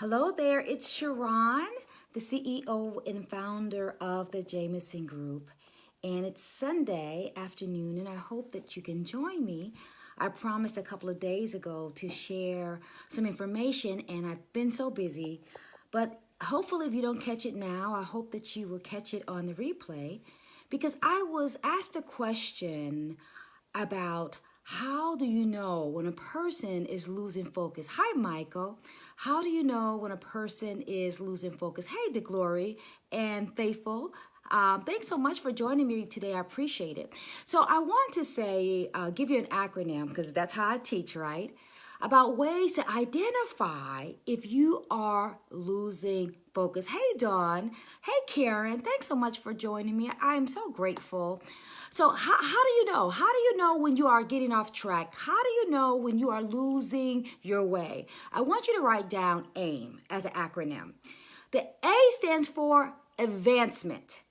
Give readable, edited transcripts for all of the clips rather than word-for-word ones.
Hello there, it's SharRon, the CEO and founder of the Jamison Group. And it's Sunday afternoon, and I hope that you can join me. I promised a couple of days ago to share some information, and I've been so busy. But hopefully, if you don't catch it now, I hope that you will catch it on the replay, because I was asked a question about how do you know when a person is losing focus? Hi, Michael. How do you know when a person is losing focus? Hey, DeGlory and Faithful. Thanks so much for joining me today. I appreciate it. So I want to say, give you an acronym because that's how I teach, right? About ways to identify if you are losing focus. Hey, Dawn. Hey, Karen. Thanks so much for joining me. I am so grateful. So how do you know? How do you know when you are getting off track? How do you know when you are losing your way? I want you to write down AIM as an acronym. The A stands for advancement.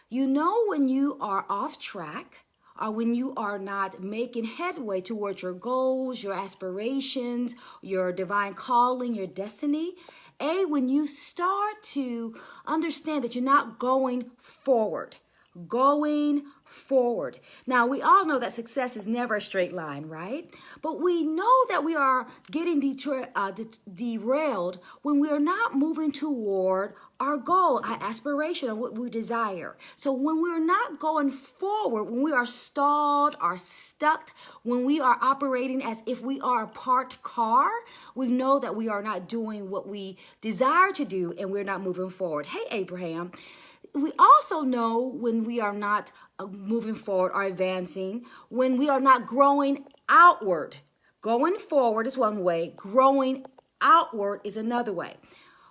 You know when you are off track or when you are not making headway towards your goals, your aspirations, your divine calling, your destiny. A, when you start to understand that you're not going forward. Going forward. Now, we all know that success is never a straight line, right? But we know that we are getting derailed when we are not moving toward our goal, our aspiration, or what we desire. So when we're not going forward, when we are stalled or stuck, when we are operating as if we are a parked car, we know that we are not doing what we desire to do and we're not moving forward. Hey, Abraham. We also know when we are not moving forward or advancing, when we are not growing outward. Going forward is one way, growing outward is another way.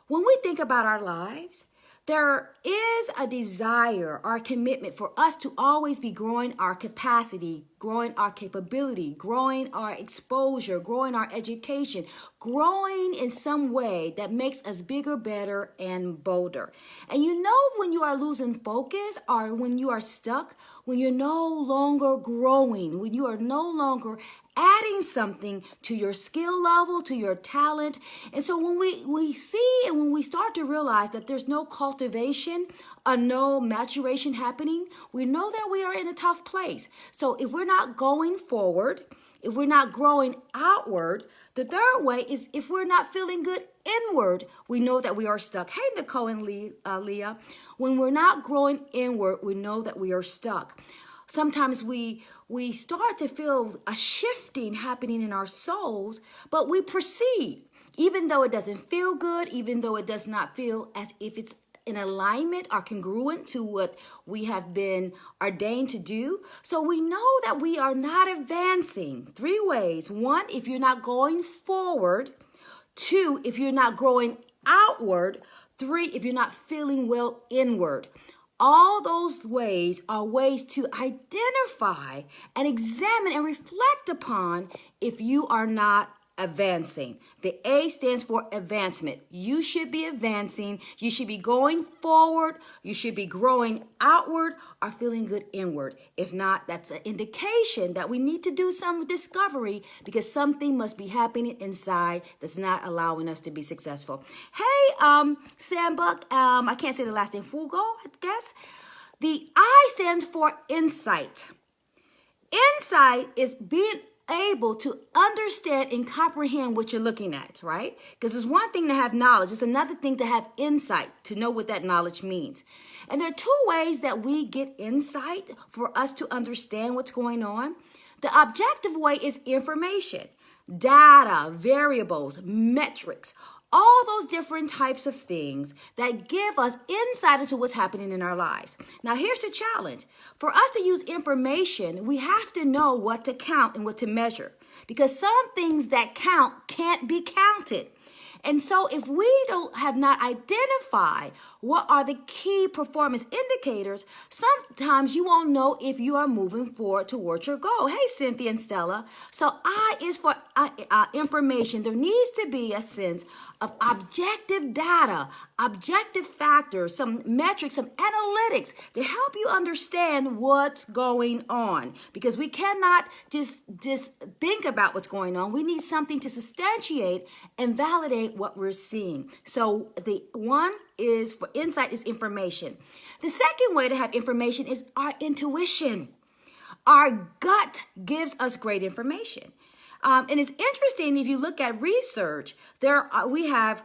When we think about our lives, there is a desire or commitment for us to always be growing our capacity, growing our capability, growing our exposure, growing our education, growing in some way that makes us bigger, better, and bolder. And you know when you are losing focus or when you are stuck, when you're no longer growing, when you are no longer adding something to your skill level, to your talent. And so when we see and when we start to realize that there's no cultivation or no maturation happening, we know that we are in a tough place. So if we're not going forward, if we're not growing outward, the third way is if we're not feeling good inward, we know that we are stuck. Hey, Nicole and Leah, when we're not growing inward, we know that we are stuck. Sometimes we start to feel a shifting happening in our souls, but we proceed, even though it doesn't feel good, even though it does not feel as if it's in alignment or congruent to what we have been ordained to do. So we know that we are not advancing. Three ways. One, if you're not going forward. Two, if you're not growing outward. Three, if you're not feeling well inward. All those ways are ways to identify and examine and reflect upon if you are not advancing. The A stands for advancement. You should be advancing. You should be going forward. You should be growing outward or feeling good inward. If not, that's an indication that we need to do some discovery because something must be happening inside that's not allowing us to be successful. Hey, Sambuck, I can't say the last name, Fugo, I guess. The I stands for insight. Insight is being able to understand and comprehend what you're looking at, right? Because it's one thing to have knowledge. It's another thing to have insight, to know what that knowledge means. And there are two ways that we get insight for us to understand what's going on. The objective way is information, data, variables, metrics, all those different types of things that give us insight into what's happening in our lives. Now, here's the challenge. For us to use information, we have to know what to count and what to measure because some things that count can't be counted. And so if we have not identified what are the key performance indicators, sometimes you won't know if you are moving forward towards your goal. Hey, Cynthia and Stella. So I is for information. There needs to be a sense of objective data, objective factors, some metrics, some analytics to help you understand what's going on. Because we cannot just think about what's going on. We need something to substantiate and validate validate what we're seeing. So the one is for insight is information. The second way to have information is our intuition. Our gut gives us great information. And it's interesting if you look at research, we have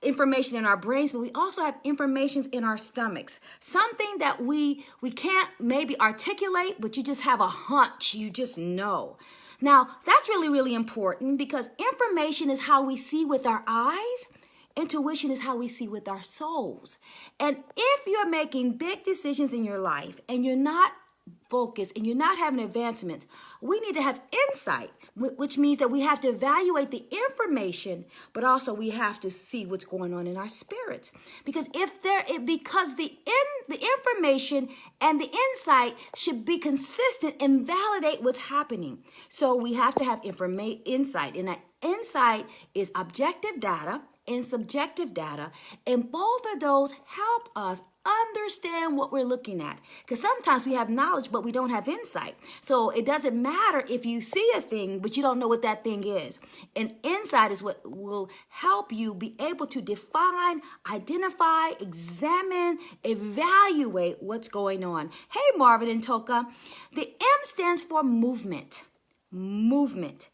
information in our brains, but we also have information in our stomachs. Something that we can't maybe articulate, but you just have a hunch, you just know. Now, that's really, really important because information is how we see with our eyes. Intuition is how we see with our souls. And if you're making big decisions in your life and you're not focused and you're not having advancement, we need to have insight, which means that we have to evaluate the information, but also we have to see what's going on in our spirits. Because the information and the insight should be consistent and validate what's happening. So we have to have insight, and that insight is objective data and subjective data, and both of those help us understand what we're looking at. Because sometimes we have knowledge, but we don't have insight. So it doesn't matter if you see a thing, but you don't know what that thing is. And insight is what will help you be able to define, identify, examine, evaluate what's going on. Hey, Marvin and Toka. The M stands for movement. Movement.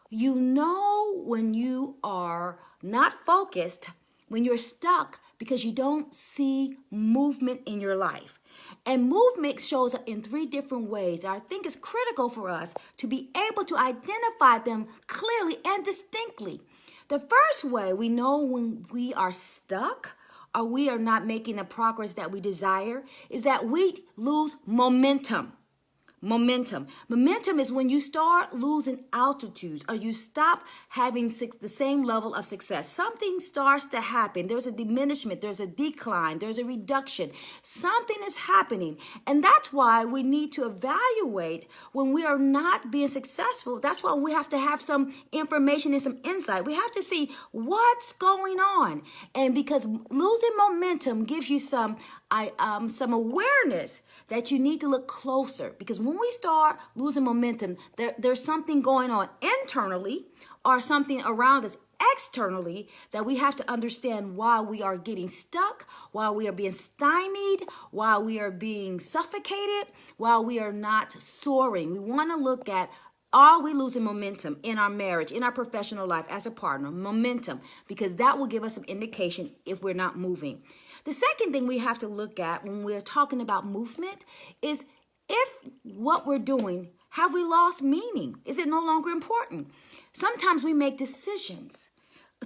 You know when you are not focused, when you're stuck because you don't see movement in your life. And movement shows up in 3 different ways that I think is critical for us to be able to identify them clearly and distinctly. The first way we know when we are stuck or we are not making the progress that we desire is that we lose momentum. Momentum. Momentum is when you start losing altitudes or you stop having the same level of success. Something starts to happen. There's a diminishment, there's a decline, there's a reduction. Something is happening. And that's why we need to evaluate when we are not being successful. That's why we have to have some information and some insight. We have to see what's going on. And because losing momentum gives you some awareness that you need to look closer, because when we start losing momentum, there's something going on internally or something around us externally that we have to understand why we are getting stuck, why we are being stymied, why we are being suffocated, why we are not soaring. We want to look at, are we losing momentum in our marriage, in our professional life, as a partner? Momentum, because that will give us some indication if we're not moving. The second thing we have to look at when we're talking about movement is if what we're doing, have we lost meaning? Is it no longer important? Sometimes we make decisions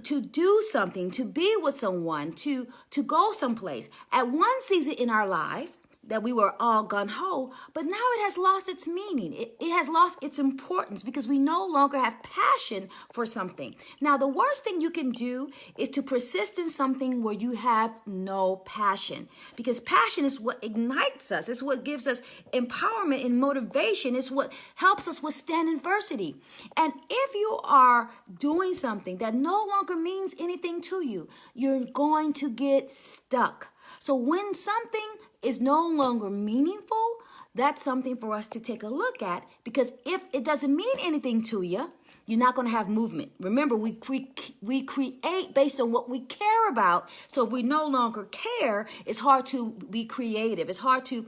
to do something, to be with someone, to go someplace. At one season in our life, that we were all gung-ho, but now it has lost its meaning. It has lost its importance because we no longer have passion for something. Now, the worst thing you can do is to persist in something where you have no passion, because passion is what ignites us. It's what gives us empowerment and motivation. It's what helps us withstand adversity. And if you are doing something that no longer means anything to you, you're going to get stuck. So when something is no longer meaningful, that's something for us to take a look at, because if it doesn't mean anything to you, you're not going to have movement. Remember, we create based on what we care about. So if we no longer care, it's hard to be creative. It's hard to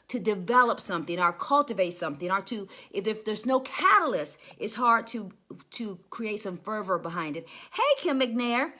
develop something or cultivate something, or if there's no catalyst, it's hard to create some fervor behind it. Hey, Kim McNair.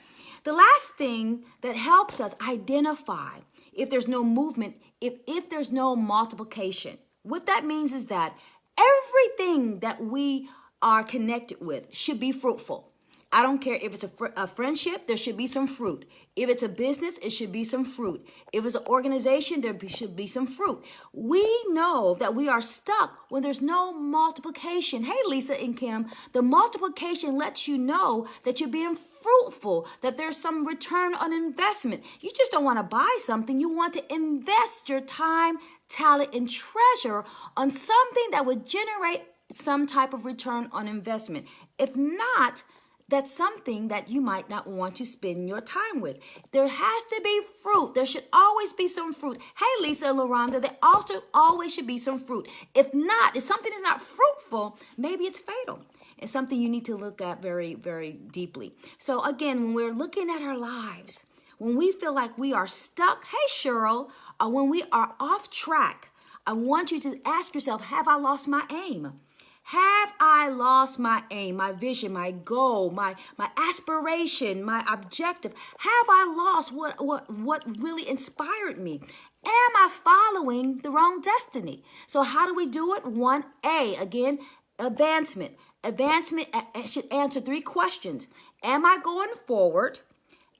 The last thing that helps us identify if there's no movement, if there's no multiplication, what that means is that everything that we are connected with should be fruitful. I don't care if it's a friendship, there should be some fruit. If it's a business, it should be some fruit. If it's an organization, should be some fruit. We know that we are stuck when there's no multiplication. Hey, Lisa and Kim, the multiplication lets you know that you're being fruitful, that there's some return on investment. You just don't want to buy something. You want to invest your time, talent, and treasure on something that would generate some type of return on investment. If not, that's something that you might not want to spend your time with. There has to be fruit. There should always be some fruit. Hey, Lisa and LaRonda, there also always should be some fruit. If not, if something is not fruitful, maybe it's fatal. and something you need to look at very, very deeply. So again, when we're looking at our lives, when we feel like we are stuck, hey Cheryl, or when we are off track, I want you to ask yourself, have I lost my aim? Have I lost my aim, my vision, my goal, my aspiration, my objective? Have I lost what really inspired me? Am I following the wrong destiny? So how do we do it? 1A, again, advancement. Advancement should answer 3 questions. Am I going forward?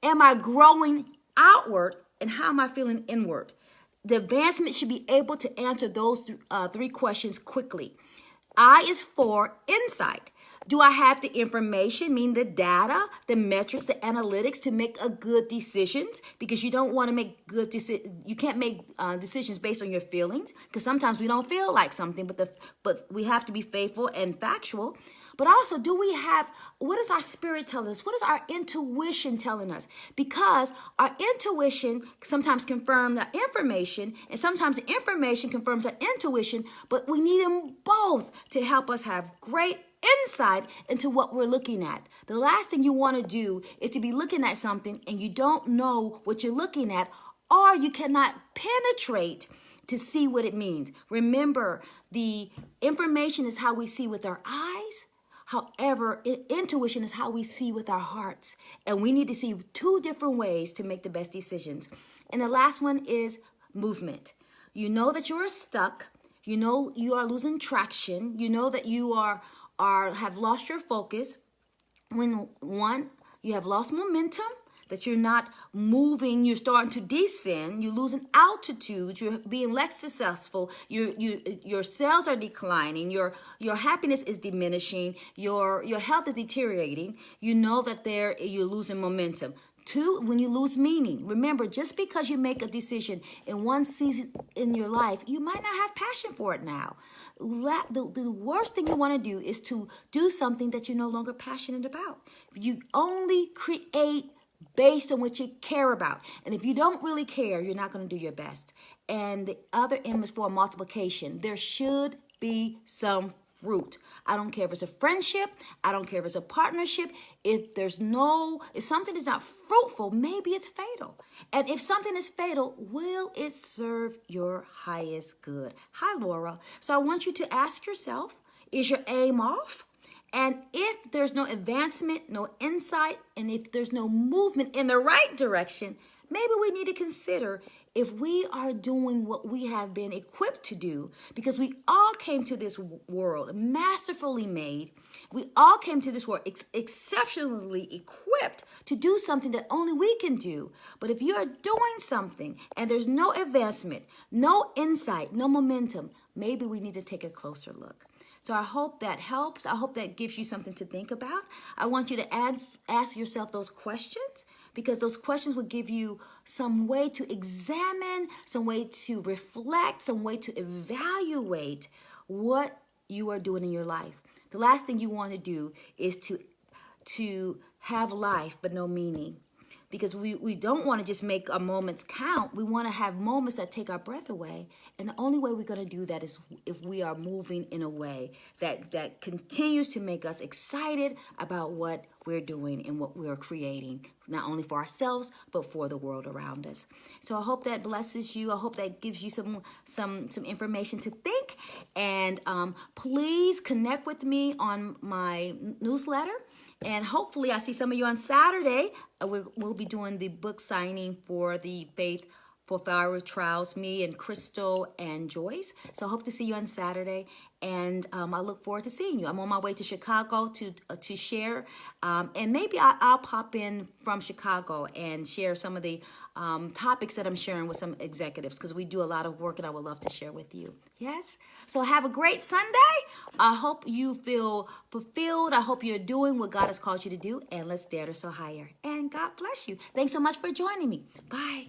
Am I growing outward? And how am I feeling inward? The advancement should be able to answer those 3 questions quickly. I is for insight. Do I have the information, meaning the data, the metrics, the analytics to make a good decisions? Because you don't want to make good decisions. You can't make decisions based on your feelings, because sometimes we don't feel like something, but we have to be faithful and factual. But also, do we have, what does our spirit tell us? What is our intuition telling us? Because our intuition sometimes confirms the information, and sometimes the information confirms our intuition, but we need them both to help us have great insight into what we're looking at. The last thing you want to do is to be looking at something and you don't know what you're looking at, or you cannot penetrate to see what it means. Remember, the information is how we see with our eyes. However, intuition is how we see with our hearts. And we need to see 2 different ways to make the best decisions. And the last one is movement. You know that you're stuck. You know you are losing traction. You know that you have lost your focus. When you have lost momentum, that you're not moving, you're starting to descend, you're losing altitude, you're being less successful, your sales are declining, your happiness is diminishing, your health is deteriorating. You know that you're losing momentum. 2, when you lose meaning. Remember, just because you make a decision in one season in your life, you might not have passion for it now. The worst thing you want to do is to do something that you're no longer passionate about. You only create based on what you care about. And if you don't really care, you're not going to do your best. And the other M is for multiplication. There should be some fruit. I don't care if it's a friendship. I don't care if it's a partnership. If something is not fruitful, maybe it's fatal. And if something is fatal, will it serve your highest good? Hi, Laura. So I want you to ask yourself, is your aim off? And if there's no advancement, no insight, and if there's no movement in the right direction, maybe we need to consider if we are doing what we have been equipped to do, because we all came to this world masterfully made. We all came to this world exceptionally equipped to do something that only we can do. But if you are doing something and there's no advancement, no insight, no momentum, maybe we need to take a closer look. So I hope that helps. I hope that gives you something to think about. I want you to ask yourself those questions, because those questions will give you some way to examine, some way to reflect, some way to evaluate what you are doing in your life. The last thing you want to do is to have life but no meaning. Because we don't want to just make our moments count. We want to have moments that take our breath away. And the only way we're going to do that is if we are moving in a way that continues to make us excited about what we're doing and what we're creating, not only for ourselves, but for the world around us. So I hope that blesses you. I hope that gives you some information to think. And please connect with me on my newsletter. And hopefully I see some of you on Saturday. We'll be doing the book signing for the Faith for Fire Trials, me and Crystal and Joyce. So I hope to see you on Saturday. And I look forward to seeing you. I'm on my way to Chicago to share. And maybe I'll pop in from Chicago and share some of the topics that I'm sharing with some executives, because we do a lot of work and I would love to share with you. Yes? So have a great Sunday. I hope you feel fulfilled. I hope you're doing what God has called you to do. And let's dare to soar higher. And God bless you. Thanks so much for joining me. Bye.